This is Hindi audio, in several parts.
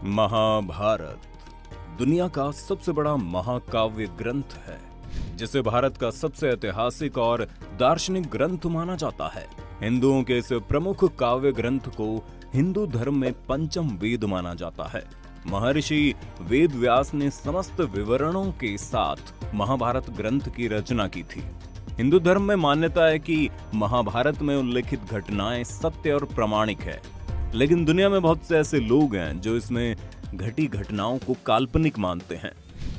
महाभारत दुनिया का सबसे बड़ा महाकाव्य ग्रंथ है, जिसे भारत का सबसे ऐतिहासिक और दार्शनिक ग्रंथ माना जाता है। हिंदुओं के इस प्रमुख काव्य ग्रंथ को हिंदू धर्म में पंचम वेद माना जाता है। महर्षि वेद व्यास ने समस्त विवरणों के साथ महाभारत ग्रंथ की रचना की थी। हिंदू धर्म में मान्यता है कि महाभारत में उल्लेखित घटनाएं सत्य और प्रामाणिक है, लेकिन दुनिया में बहुत से ऐसे लोग हैं जो इसमें घटी घटनाओं को काल्पनिक मानते हैं।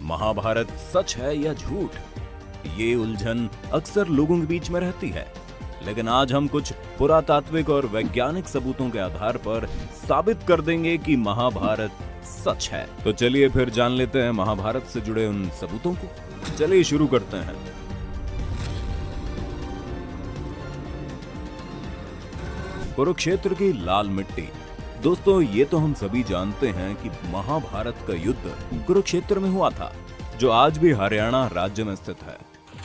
महाभारत सच है या झूठ, ये उलझन अक्सर लोगों के बीच में रहती है, लेकिन आज हम कुछ पुरातात्विक और वैज्ञानिक सबूतों के आधार पर साबित कर देंगे कि महाभारत सच है। तो चलिए फिर जान लेते हैं महाभारत से जुड़े उन सबूतों को। चलिए शुरू करते हैं। कुरुक्षेत्र की लाल मिट्टी। दोस्तों, ये तो हम सभी जानते हैं कि महाभारत का युद्ध कुरुक्षेत्र में हुआ था, जो आज भी हरियाणा राज्य में स्थित है।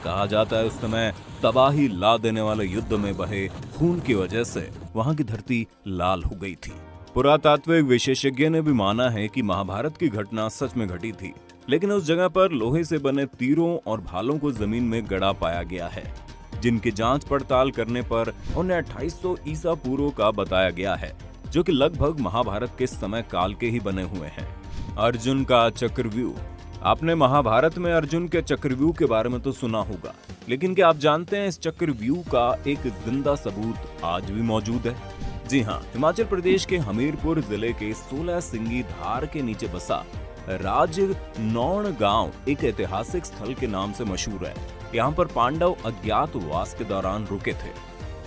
कहा जाता है उस समय तबाही ला देने वाले युद्ध में बहे खून की वजह से वहां की धरती लाल हो गई थी। पुरातात्विक विशेषज्ञों ने भी माना है कि महाभारत की घटना सच में घटी थी, लेकिन उस जगह पर लोहे से बने तीरों और भालों को जमीन में गड़ा पाया गया है, जिनकी जांच पड़ताल करने पर उन्हें 2800 ईसा पूर्व का बताया गया है, जो कि लगभग महाभारत के समय काल के ही बने हुए हैं। अर्जुन का चक्रव्यूह। आपने महाभारत में अर्जुन के चक्रव्यूह के बारे में तो सुना होगा, लेकिन क्या आप जानते हैं इस चक्रव्यूह का एक जिंदा सबूत आज भी मौजूद है? जी हाँ, हिमाचल प्रदेश के हमीरपुर जिले के 16 सिंगी धार के नीचे बसा राजनौण गांव एक ऐतिहासिक स्थल के नाम से मशहूर है। यहाँ पर पांडव अज्ञातवास के दौरान रुके थे।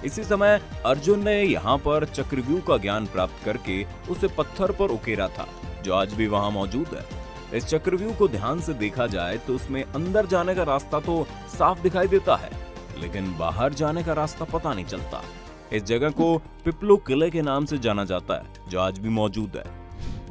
इसी समय अर्जुन ने यहाँ पर चक्रव्यूह का ज्ञान प्राप्त करके उसे पत्थर पर उकेरा था, जो आज भी वहाँ मौजूद है। इस चक्रव्यूह को ध्यान से देखा जाए तो उसमें अंदर जाने का रास्ता तो साफ दिखाई देता है, लेकिन बाहर जाने का रास्ता पता नहीं चलता। इस जगह को पिपलू किले के नाम से जाना जाता है, जो आज भी मौजूद है।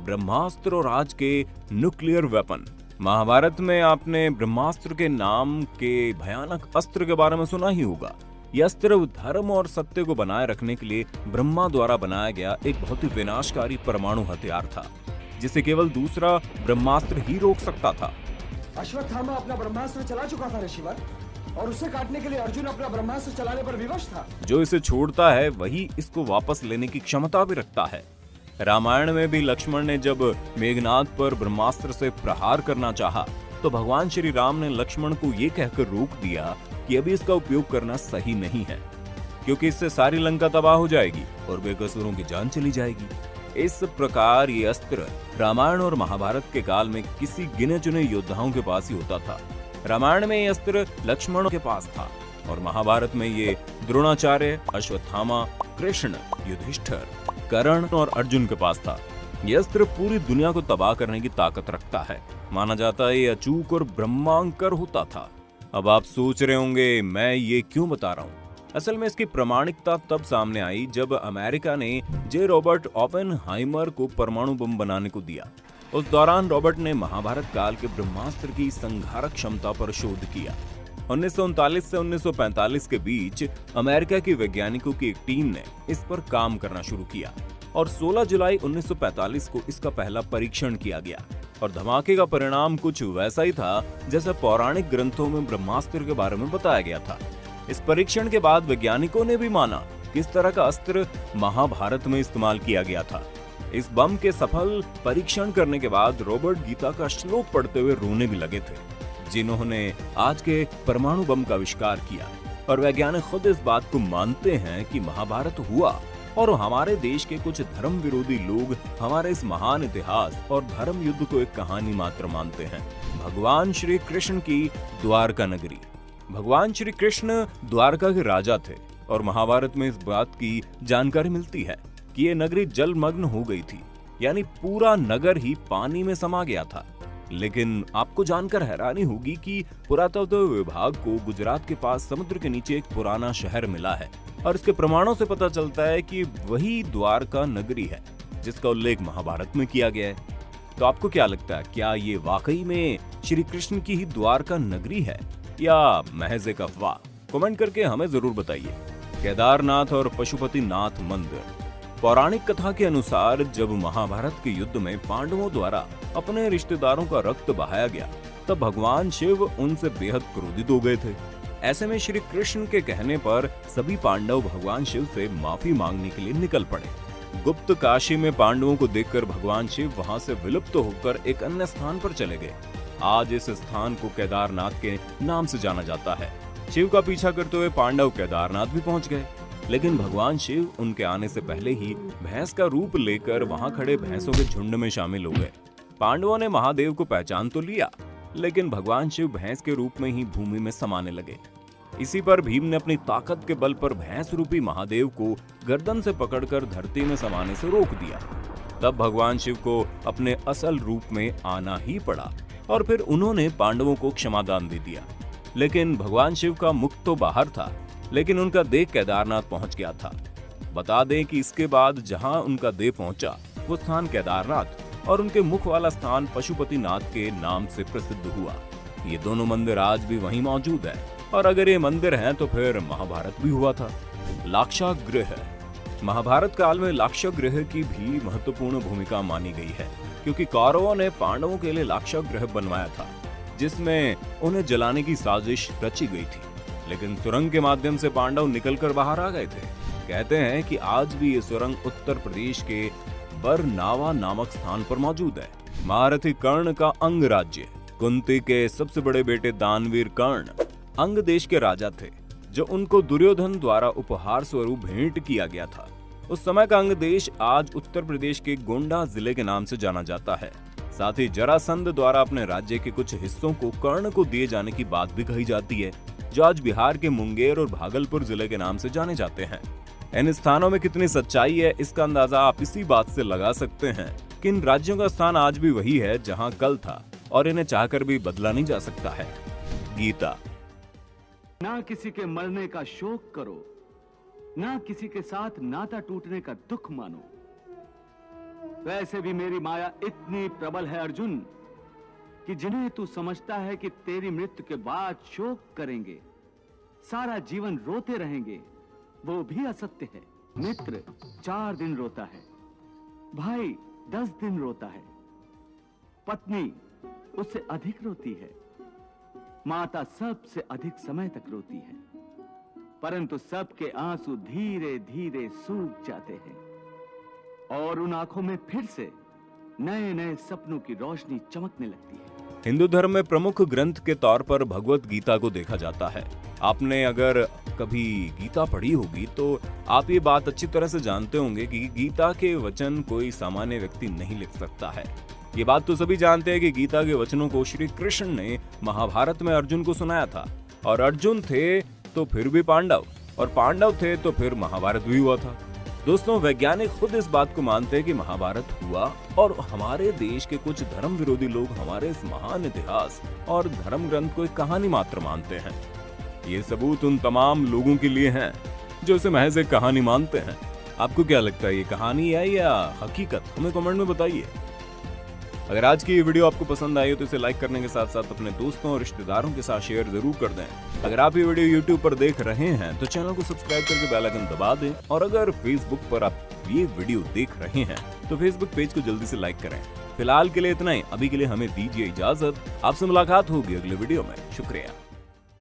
ब्रह्मास्त्र और आज के न्यूक्लियर वेपन। महाभारत में आपने ब्रह्मास्त्र के नाम के भयानक अस्त्र के बारे में सुना ही होगा। यह अस्त्र धर्म और सत्य को बनाए रखने के लिए ब्रह्मा द्वारा बनाया गया एक बहुत ही विनाशकारी परमाणु हथियार था, जिसे केवल दूसरा ब्रह्मास्त्र ही रोक सकता था। अश्वत्थामा अपना ब्रह्मास्त्र चला चुका था ऋषिवर, और उसे काटने के लिए अर्जुन अपना ब्रह्मास्त्र चलाने पर विवश था। जो इसे छोड़ता है वही इसको वापस लेने की क्षमता भी रखता है। रामायण में भी लक्ष्मण ने जब मेघनाद पर ब्रह्मास्त्र से प्रहार करना चाहा, तो भगवान श्री राम ने लक्ष्मण को ये कहकर रोक दिया कि अभी इसका उपयोग करना सही नहीं है, क्योंकि इससे सारी लंका तबाह हो जाएगी और बेकसूरों की जान चली जाएगी। इस प्रकार ये अस्त्र रामायण और महाभारत के काल में किसी गिने चुने योद्धाओं के पास ही होता था। रामायण में ये अस्त्र लक्ष्मण के पास था और महाभारत में ये द्रोणाचार्य, अश्वत्थामा, कृष्ण, युधिष्ठिर, कर्ण और अर्जुन के पास था। यह अस्त्र पूरी दुनिया को तबाह करने की ताकत रखता है। माना जाता है ये अचूक और ब्रह्मांकर होता था। अब आप सोच रहे होंगे मैं ये क्यों बता रहा हूँ। असल में इसकी प्रामाणिकता तब सामने आई जब अमेरिका ने जे रॉबर्ट ओपेनहाइमर को परमाणु बम बनाने को दिया। उस दौरान रॉबर्ट ने महाभारत काल के ब्रह्मास्त्र की संहारक क्षमता पर शोध किया। 1939 से 1945 के बीच अमेरिका के वैज्ञानिकों की एक टीम ने इस पर काम करना शुरू किया और 16 जुलाई 1945 को इसका पहला परीक्षण किया गया। और धमाके का परिणाम कुछ वैसा ही था जैसा पौराणिक ग्रंथों में ब्रह्मास्त्र के बारे में बताया गया था। इस परीक्षण के बाद वैज्ञानिकों ने भी माना कि इस तरह का अस्त्र महाभारत में इस्तेमाल किया गया था। इस बम के सफल परीक्षण करने के बाद रॉबर्ट गीता का श्लोक पढ़ते हुए रोने भी लगे थे, जिन्होंने आज के परमाणु बम का आविष्कार किया। और वैज्ञानिक खुद इस बात को मानते हैं कि महाभारत हुआ और हमारे देश के कुछ धर्म विरोधी लोग हमारे इस महान इतिहास और धर्म युद्ध को एक कहानी मात्र मानते हैं। भगवान श्री कृष्ण की द्वारका नगरी। भगवान श्री कृष्ण द्वारका के राजा थे और महाभारत में इस बात की जानकारी मिलती है कि ये नगरी जलमग्न हो गई थी, यानी पूरा नगर ही पानी में समा गया था। लेकिन आपको जानकर हैरानी होगी कि पुरातत्व विभाग को गुजरात के पास समुद्र के नीचे एक पुराना शहर मिला है और इसके प्रमाणों से पता चलता है कि वही द्वारका नगरी है जिसका उल्लेख महाभारत में किया गया है। तो आपको क्या लगता है, क्या ये वाकई में श्री कृष्ण की ही द्वारका नगरी है या महज एक अफवाह? कमेंट करके हमें जरूर बताइए। केदारनाथ और पशुपतिनाथ मंदिर। पौराणिक कथा के अनुसार जब महाभारत के युद्ध में पांडवों द्वारा अपने रिश्तेदारों का रक्त बहाया गया, तब भगवान शिव उनसे बेहद क्रोधित हो गए थे। ऐसे में श्री कृष्ण के कहने पर सभी पांडव भगवान शिव से माफी मांगने के लिए निकल पड़े। गुप्त काशी में पांडवों को देखकर भगवान शिव वहां से विलुप्त होकर एक अन्य स्थान पर चले गए। आज इस स्थान को केदारनाथ के नाम से जाना जाता है। शिव का पीछा करते हुए पांडव केदारनाथ भी पहुंच गए, लेकिन भगवान शिव उनके आने से पहले ही भैंस का रूप लेकर वहां खड़े भैंसों के झुंड में शामिल हो गए। पांडवों ने महादेव को पहचान तो लिया, लेकिन भगवान शिव भैंस के रूप में ही भूमि में समाने लगे। इसी पर भीम ने अपनी ताकत के बल पर भैंस रूपी महादेव को गर्दन से पकड़कर धरती में समाने से रोक दिया। तब भगवान शिव को अपने असल रूप में आना ही पड़ा और फिर उन्होंने पांडवों को क्षमादान दे दिया। लेकिन भगवान शिव का मुख तो बाहर था, लेकिन उनका देह केदारनाथ पहुंच गया था। बता दें कि इसके बाद जहां उनका देह पहुंचा वो स्थान केदारनाथ और उनके मुख वाला स्थान पशुपतिनाथ के नाम से प्रसिद्ध हुआ। ये दोनों मंदिर आज भी वहीं मौजूद है, और अगर ये मंदिर हैं तो फिर महाभारत भी हुआ था। लाक्षागृह। महाभारत काल में लाक्षागृह की भी महत्वपूर्ण भूमिका मानी गई है, क्योंकि कौरवों ने पांडवों के लिए लाक्षागृह बनवाया था, जिसमें उन्हें जलाने की साजिश रची गई थी। लेकिन सुरंग के माध्यम से पांडव निकलकर बाहर आ गए थे। कहते हैं कि आज भी ये सुरंग उत्तर प्रदेश के बरनावा नामक स्थान पर मौजूद है। महारथी कर्ण का अंग राज्य। कुंती के सबसे बड़े बेटे दानवीर कर्ण अंग देश के राजा थे, जो उनको दुर्योधन द्वारा उपहार स्वरूप भेंट किया गया था। उस समय का अंग देश आज उत्तर प्रदेश के गोंडा जिले के नाम से जाना जाता है। साथ ही जरासंध द्वारा अपने राज्य के कुछ हिस्सों को कर्ण को दिए जाने की बात भी कही जाती है, जो आज बिहार के मुंगेर और भागलपुर जिले के नाम से जाने जाते हैं। इन स्थानों में कितनी सच्चाई है, इसका अंदाजा आप इसी बात से लगा सकते हैं कि इन राज्यों का स्थान आज भी वही है जहां कल था, और इन्हें चाहकर भी बदला नहीं जा सकता है। गीता। ना किसी के मरने का शोक करो, ना किसी के साथ नाता टूटने का दुख मानो। वैसे भी मेरी माया इतनी प्रबल है अर्जुन, कि जिन्हें तू समझता है कि तेरी मृत्यु के बाद शोक करेंगे, सारा जीवन रोते रहेंगे, वो भी असत्य है। मित्र 4 दिन रोता है, भाई 10 दिन रोता है, पत्नी उससे अधिक रोती है, माता सबसे अधिक समय तक रोती है, परंतु सबके आंसू धीरे धीरे सूख जाते हैं और उन आंखों में फिर से नए नए सपनों की रोशनी चमकने लगती है। हिंदू धर्म में प्रमुख ग्रंथ के तौर पर भगवत गीता को देखा जाता है। आपने अगर कभी गीता पढ़ी होगी तो आप ये बात अच्छी तरह से जानते होंगे कि गीता के वचन कोई सामान्य व्यक्ति नहीं लिख सकता है। ये बात तो सभी जानते हैं कि गीता के वचनों को श्री कृष्ण ने महाभारत में अर्जुन को सुनाया था, और अर्जुन थे तो फिर भी पांडव, और पांडव थे तो फिर महाभारत भी हुआ था। दोस्तों, वैज्ञानिक खुद इस बात को मानते हैं कि महाभारत हुआ, और हमारे देश के कुछ धर्म विरोधी लोग हमारे इस महान इतिहास और धर्म ग्रंथ को एक कहानी मात्र मानते हैं। ये सबूत उन तमाम लोगों के लिए हैं जो इसे महज एक कहानी मानते हैं। आपको क्या लगता है, ये कहानी है या हकीकत? हमें कमेंट में बताइए। अगर आज की ये वीडियो आपको पसंद आई हो तो इसे लाइक करने के साथ साथ अपने दोस्तों और रिश्तेदारों के साथ शेयर जरूर कर दें। अगर आप ये वीडियो YouTube पर देख रहे हैं तो चैनल को सब्सक्राइब करके बेल आइकन दबा दें, और अगर Facebook पर आप ये वीडियो देख रहे हैं तो Facebook पेज को जल्दी से लाइक करें। फिलहाल के लिए इतना ही। अभी के लिए हमें दीजिए इजाजत। आपसे मुलाकात होगी अगले वीडियो में। शुक्रिया।